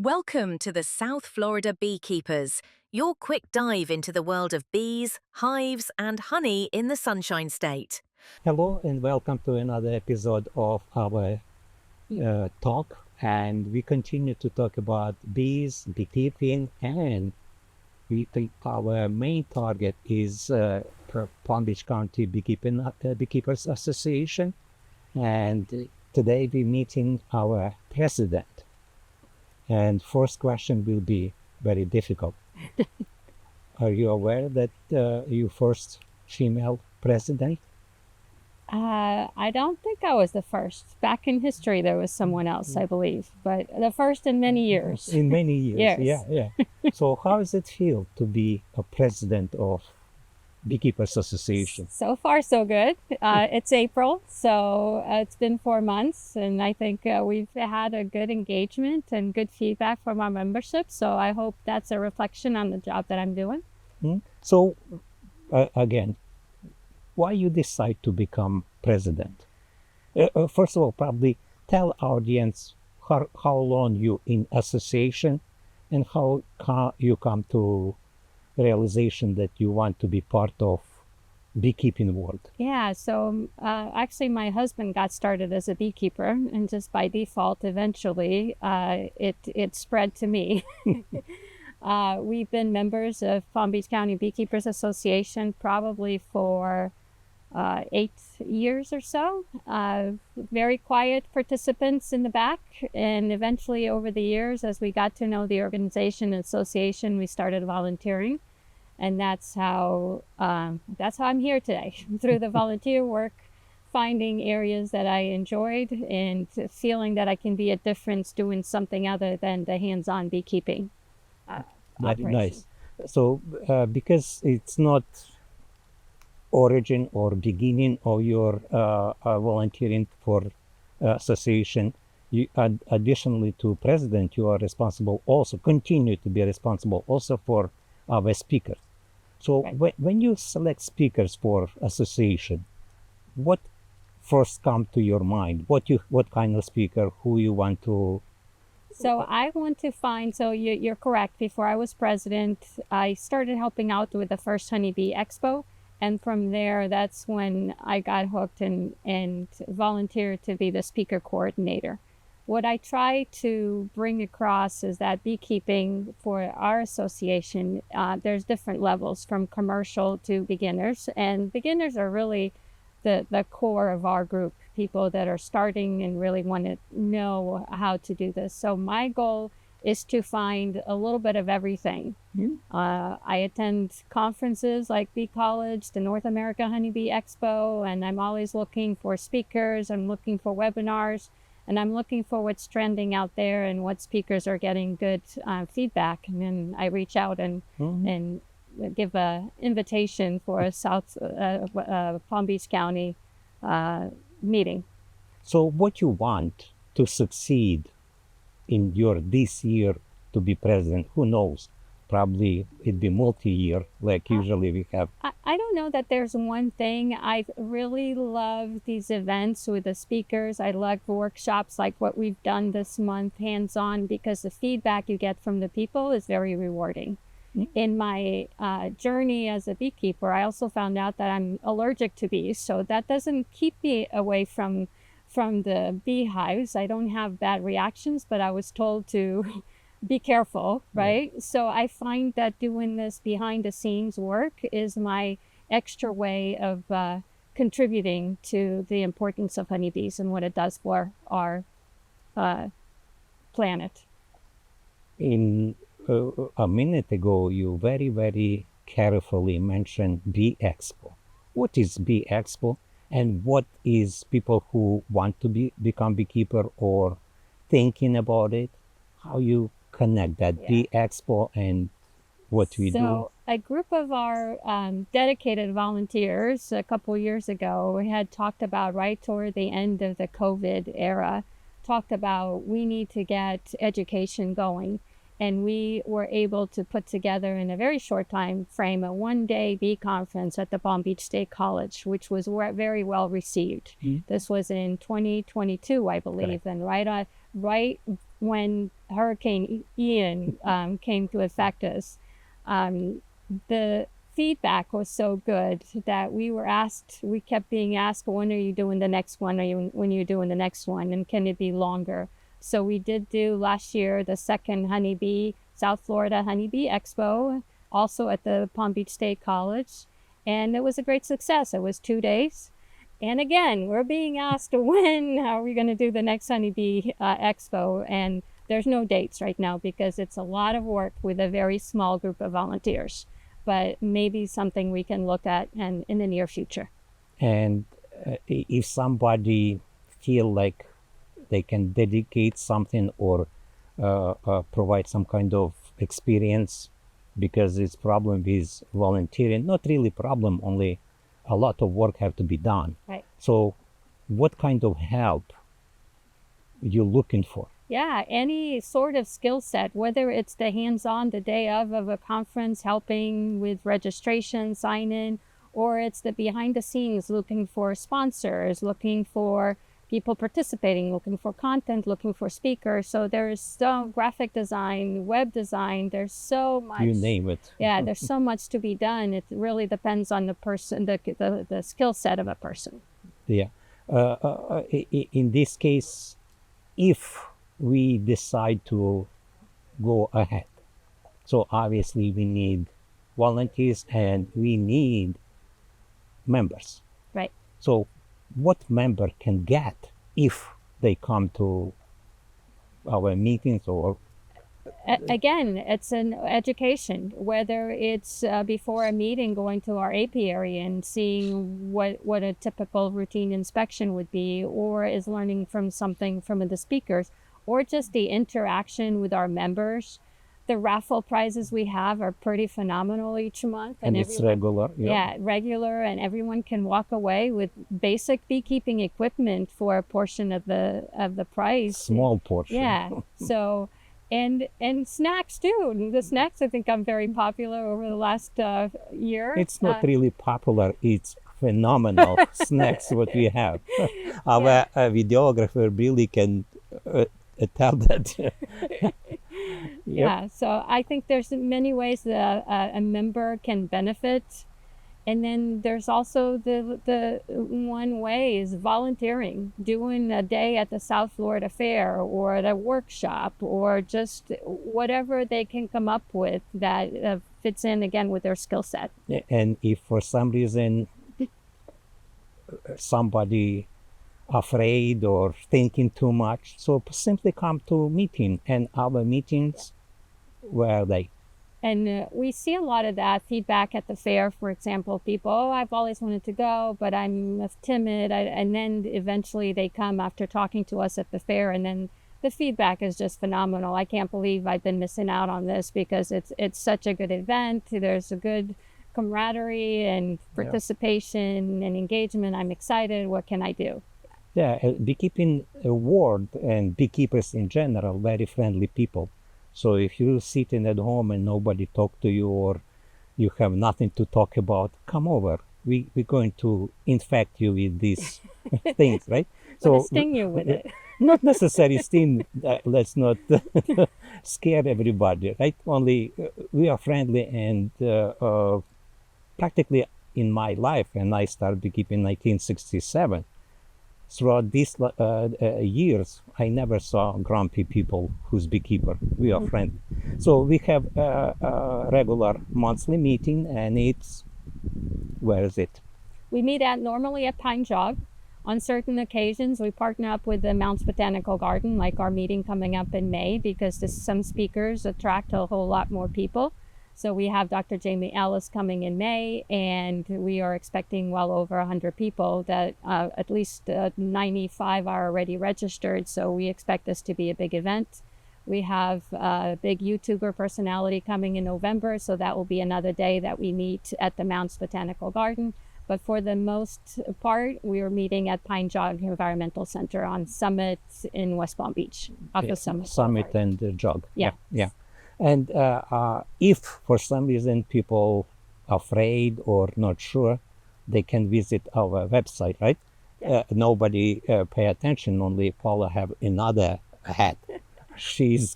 Welcome to the South Florida Beekeepers, your quick dive into the world of bees, hives, and honey in the Sunshine State. Hello and welcome to another episode of our talk. And we continue to talk about bees, beekeeping, and we think our main target is Palm Beach County Beekeepers Association. And today we're meeting our president. And first question will be very difficult. Are you aware that you first female president? I don't think I was the first. Back in history, there was someone else, I believe, but the first in many years. In many years, Yes. yeah. So how does it feel to be a president of Beekeepers Association? So far, so good. It's April, so it's been 4 months, and I think we've had a good engagement and good feedback from our membership. So I hope that's a reflection on the job that I'm doing. So again, why you decide to become president? First of all, probably tell audience how long you in association and how you come to realization that you want to be part of beekeeping world. Yeah, so actually my husband got started as a beekeeper, and just by default, eventually it spread to me. We've been members of Palm Beach County Beekeepers Association probably for 8 years or so. Very quiet participants in the back, and eventually over the years, as we got to know the organization and association, we started volunteering, and that's how I'm here today. Through the volunteer work, finding areas that I enjoyed and feeling that I can be a difference doing something other than the hands-on beekeeping. Very operation. nice. So because it's not origin or beginning of your volunteering for association, you additionally to president, you are responsible also, continue to be responsible also for our speakers. So Right. when you select speakers for association, what first come to your mind? What kind of speaker, who you want to? So I want to find, so you're correct. Before I was president, I started helping out with the first Honeybee Expo. And from there, that's when I got hooked and volunteered to be the speaker coordinator. What I try to bring across is that beekeeping for our association, there's different levels from commercial to beginners. And beginners are really the core of our group, people that are starting and really want to know how to do this. So my goal is to find a little bit of everything. I attend conferences like Bee College, the North America Honeybee Expo, and I'm always looking for speakers. I'm looking for webinars, and I'm looking for what's trending out there and what speakers are getting good feedback. And then I reach out and give a invitation for a South Palm Beach County meeting. So what you want to succeed in your this year to be president, who knows? Probably it'd be multi-year, like usually we have. I don't know that there's one thing. I really love these events with the speakers. I love workshops like what we've done this month, hands-on, because the feedback you get from the people is very rewarding. In my journey as a beekeeper, I also found out that I'm allergic to bees, so that doesn't keep me away from the beehives. I don't have bad reactions, but I was told to be careful, right? Yeah. So I find that doing this behind the scenes work is my extra way of contributing to the importance of honeybees and what it does for our planet. In a minute ago, you very, very carefully mentioned Bee Expo. What is Bee Expo? And what is people who want to become beekeeper or thinking about it? How you connect that Bee Expo and what we do? So a group of our dedicated volunteers a couple years ago had talked about, right toward the end of the COVID era, talked about we need to get education going. And we were able to put together in a very short time frame a one-day bee conference at the Palm Beach State College, which was very well received. This was in 2022, I believe, and right when Hurricane Ian came to affect us, the feedback was so good that we kept being asked, when are you doing the next one? When are you doing the next one? And can it be longer? So we did do last year the second South Florida Honeybee Expo, also at the Palm Beach State College. And it was a great success. It was 2 days. And again, we're being asked when are we going to do the next Honeybee Expo? And there's no dates right now because it's a lot of work with a very small group of volunteers. But maybe something we can look at in the near future. And if somebody feel like they can dedicate something or provide some kind of experience, because it's problem with volunteering, not really problem, only a lot of work have to be done. Right. So what kind of help you're looking for? Yeah, any sort of skill set, whether it's the hands-on the day of a conference, helping with registration, sign-in, or it's the behind the scenes, looking for sponsors, looking for people participating, looking for content, looking for speakers. So there's so graphic design, web design, there's so much. You name it. Yeah, there's so much to be done. It really depends on the person, the skill set of a person. Yeah. In this case, if we decide to go ahead, so obviously we need volunteers and we need members. Right. So what member can get if they come to our meetings? Or again, it's an education, whether it's before a meeting going to our apiary and seeing what a typical routine inspection would be, or is learning from something from the speakers, or just the interaction with our members. The raffle prizes we have are pretty phenomenal each month. And it's regular. Yeah, regular, and everyone can walk away with basic beekeeping equipment for a portion of the price. Small portion. Yeah. So, and snacks too. The snacks, I think, I'm very popular over the last year. It's not really popular. It's phenomenal snacks what we have. Our videographer really can tell that. Yeah, so I think there's many ways that a member can benefit. And then there's also the one way is volunteering, doing a day at the South Florida Fair or at a workshop, or just whatever they can come up with that fits in again with their skill set. And if for some reason somebody afraid or thinking too much, so simply come to meeting, and our meetings where they. And we see a lot of that feedback at the fair. For example, people, I've always wanted to go, but I'm timid. And then eventually they come after talking to us at the fair, and then the feedback is just phenomenal. I can't believe I've been missing out on this because it's such a good event. There's a good camaraderie and participation and engagement. I'm excited. What can I do? Yeah, beekeeping world and beekeepers in general, very friendly people. So if you're sitting at home and nobody talk to you, or you have nothing to talk about, come over. We're going to infect you with these things, right? So sting you with it. Not necessarily sting. Let's not scare everybody, right? Only we are friendly, and practically in my life, and I started beekeeping in 1967. Throughout these years, I never saw grumpy people who's beekeeper. We are friendly. So we have a regular monthly meeting, and it's, where is it? We meet normally at Pine Jog. On certain occasions, we partner up with the Mounts Botanical Garden, like our meeting coming up in May, because some speakers attract a whole lot more people. So we have Dr. Jamie Ellis coming in May, and we are expecting well over 100 people. That at least 95 are already registered, so we expect this to be a big event. We have a big YouTuber personality coming in November, so that will be another day that we meet at the Mounts Botanical Garden. But for the most part, we are meeting at Pine Jog Environmental Center on Summit in West Palm Beach, off of Summit. Summit and Jog. Yeah. And if for some reason people afraid or not sure, they can visit our website, right? Nobody pay attention, only Paula have another hat. she's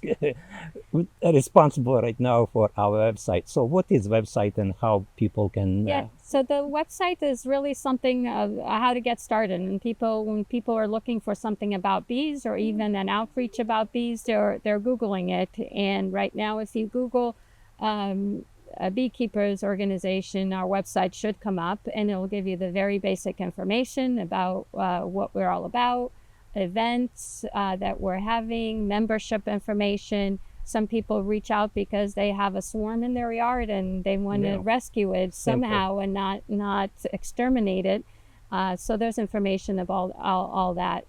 responsible right now for our website. So what is website and how people can... Yeah, so the website is really something how to get started. And when people are looking for something about bees or even an outreach about bees, they're Googling it. And right now, if you Google a beekeepers organization, our website should come up, and it'll give you the very basic information about what we're all about, events that we're having, membership information. Some people reach out because they have a swarm in their yard and they want to rescue it somehow and not exterminate it. So there's information about all that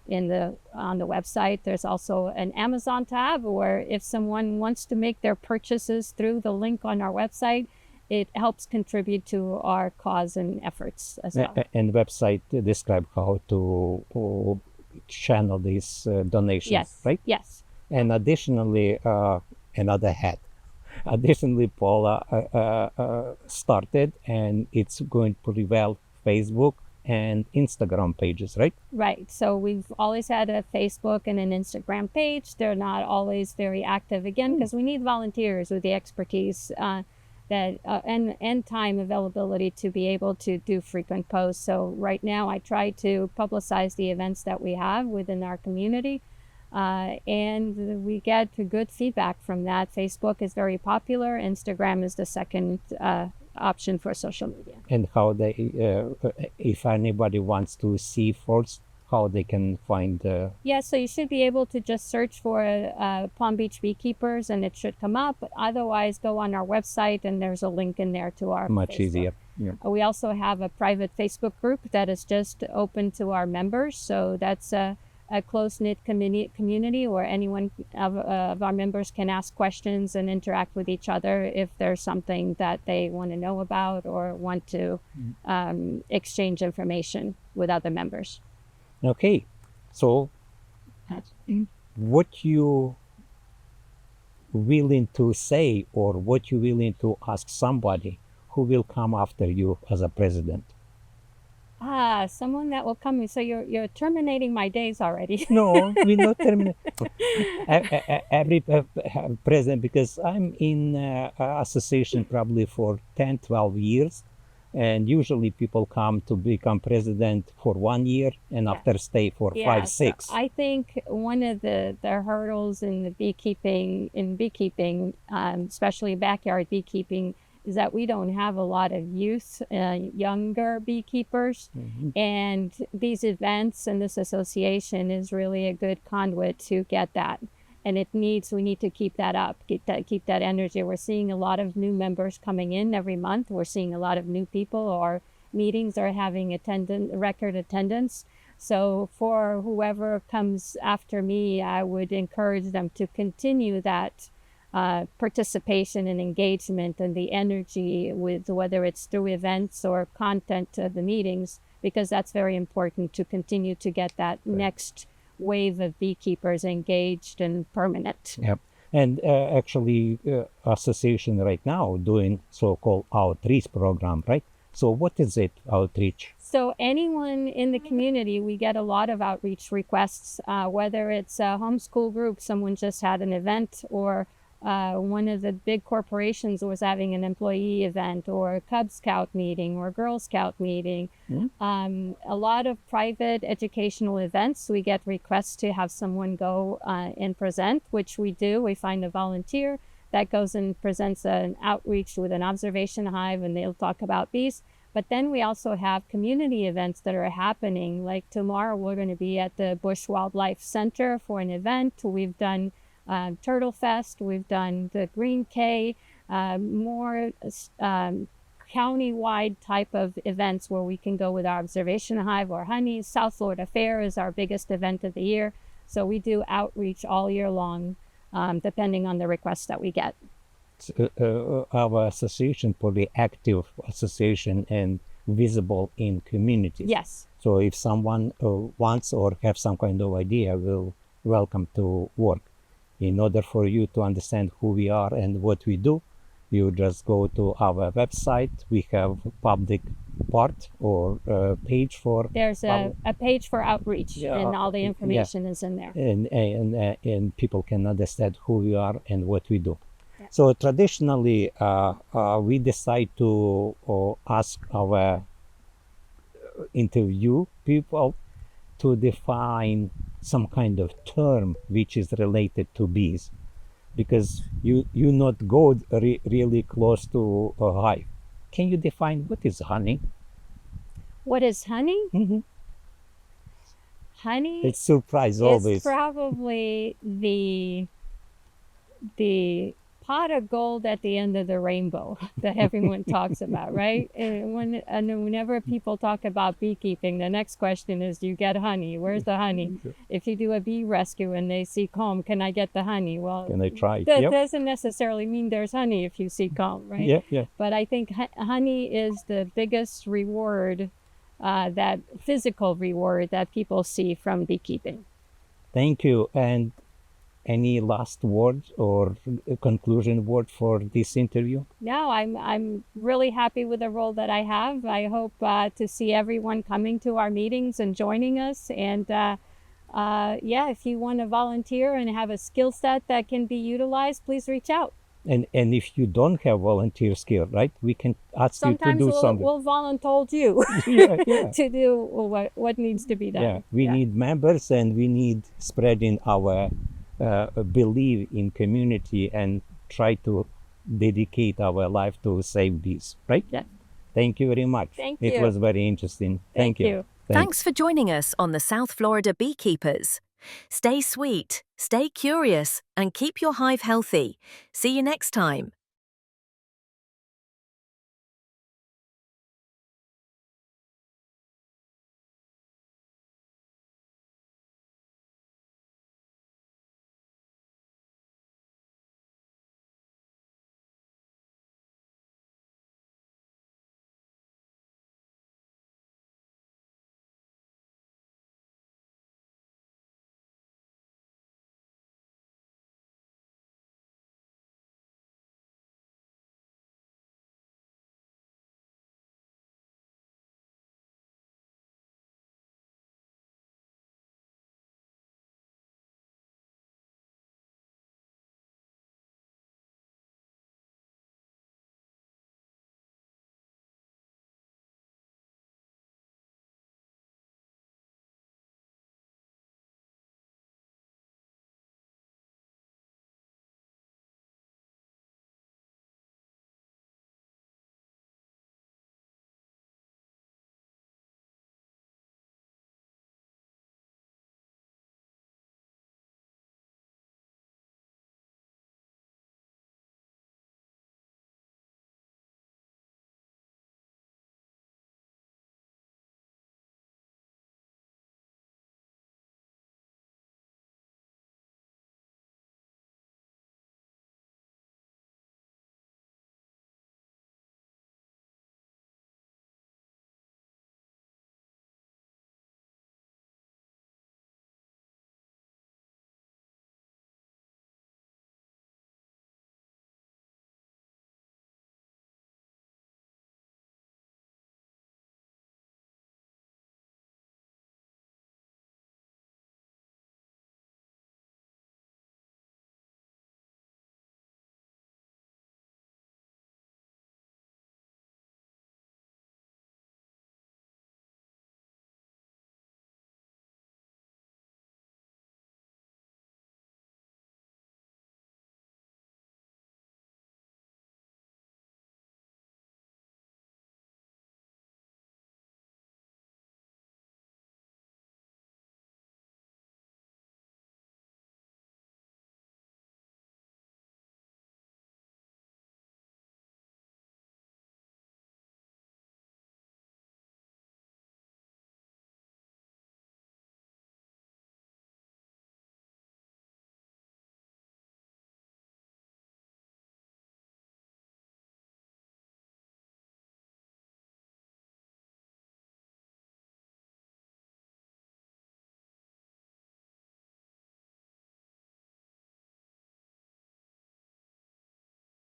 on the website. There's also an Amazon tab where if someone wants to make their purchases through the link on our website, it helps contribute to our cause and efforts as well. And website describe how to channel these donations, Yes. right? Yes. And additionally, another hat. Additionally, Paula started, and it's going pretty well, Facebook and Instagram pages, right? Right. So we've always had a Facebook and an Instagram page. They're not always very active, again, because we need volunteers with the expertise and time availability to be able to do frequent posts. So right now I try to publicize the events that we have within our community. And we get good feedback from that. Facebook is very popular. Instagram is the second option for social media. And how they, if anybody wants to see first, how they can find... Yeah, so you should be able to just search for Palm Beach Beekeepers and it should come up. Otherwise, go on our website and there's a link in there to our much Facebook. easier. Yeah. We also have a private Facebook group that is just open to our members. So that's a close-knit community where anyone of our members can ask questions and interact with each other if there's something that they want to know about or want to exchange information with other members. Okay, so what you willing to say or what you willing to ask somebody who will come after you as a president? Someone that will come. So you're terminating my days already. No, we not terminate every president, because I'm in association probably for 10, 12 years. And usually people come to become president for 1 year and after stay for 5, 6. So I think one of the hurdles in the beekeeping, especially backyard beekeeping, is that we don't have a lot of youth, younger beekeepers. Mm-hmm. And these events and this association is really a good conduit to get that. And we need to keep that up, keep that energy. We're seeing a lot of new members coming in every month. We're seeing a lot of new people. Our meetings are having record attendance. So for whoever comes after me, I would encourage them to continue that participation and engagement and the energy with whether it's through events or content of the meetings, because that's very important to continue to get that next wave of beekeepers engaged and permanent. Yep. And actually association right now doing so-called outreach program, right? So what is it, outreach? So anyone in the community, we get a lot of outreach requests, whether it's a homeschool group, someone just had an event, or one of the big corporations was having an employee event, or a Cub Scout meeting, or a Girl Scout meeting. Mm-hmm. A lot of private educational events, we get requests to have someone go and present, which we do. We find a volunteer that goes and presents an outreach with an observation hive, and they'll talk about bees. But then we also have community events that are happening. Like tomorrow, we're going to be at the Bush Wildlife Center for an event. We've done Turtle Fest, we've done the Green K, more county-wide type of events where we can go with our observation hive or honey. South Florida Fair is our biggest event of the year. So we do outreach all year long, depending on the requests that we get. Our association, probably active association and visible in communities. Yes. So if someone wants or have some kind of idea, we'll welcome to work. In order for you to understand who we are and what we do, You just go to our website. We have public part or page for There's a page for outreach, Yeah, and all the yeah. information is in there. and people can understand who we are and what we do. Yeah. So traditionally, we decide to ask our interview people to define some kind of term which is related to bees, because you not go really close to a hive. Can you define what is honey? What is honey? Mm-hmm. Honey It's surprise is always. probably the pot of gold at the end of the rainbow that everyone talks about, right? And whenever people talk about beekeeping, the next question is, do you get honey? Where's the honey? If you do a bee rescue and they see comb, can I get the honey? Well, Can I try? that Yep. doesn't necessarily mean there's honey if you see comb, right? Yeah. But I think honey is the biggest reward, that physical reward that people see from beekeeping. Thank you. And any last word or conclusion word for this interview? No, I'm really happy with the role that I have. I hope to see everyone coming to our meetings and joining us. And if you want to volunteer and have a skill set that can be utilized, please reach out. And if you don't have volunteer skill, right, we can ask Sometimes you to do something. we'll volunteer you Yeah. to do what needs to be done. Yeah, we need members, and we need spreading our belief in community and try to dedicate our life to save bees, right? Yeah. Thank you very much. Thank It you. was very interesting. Thank you. Thanks for joining us on the South Florida Beekeepers. Stay sweet, stay curious, and keep your hive healthy. See you next time.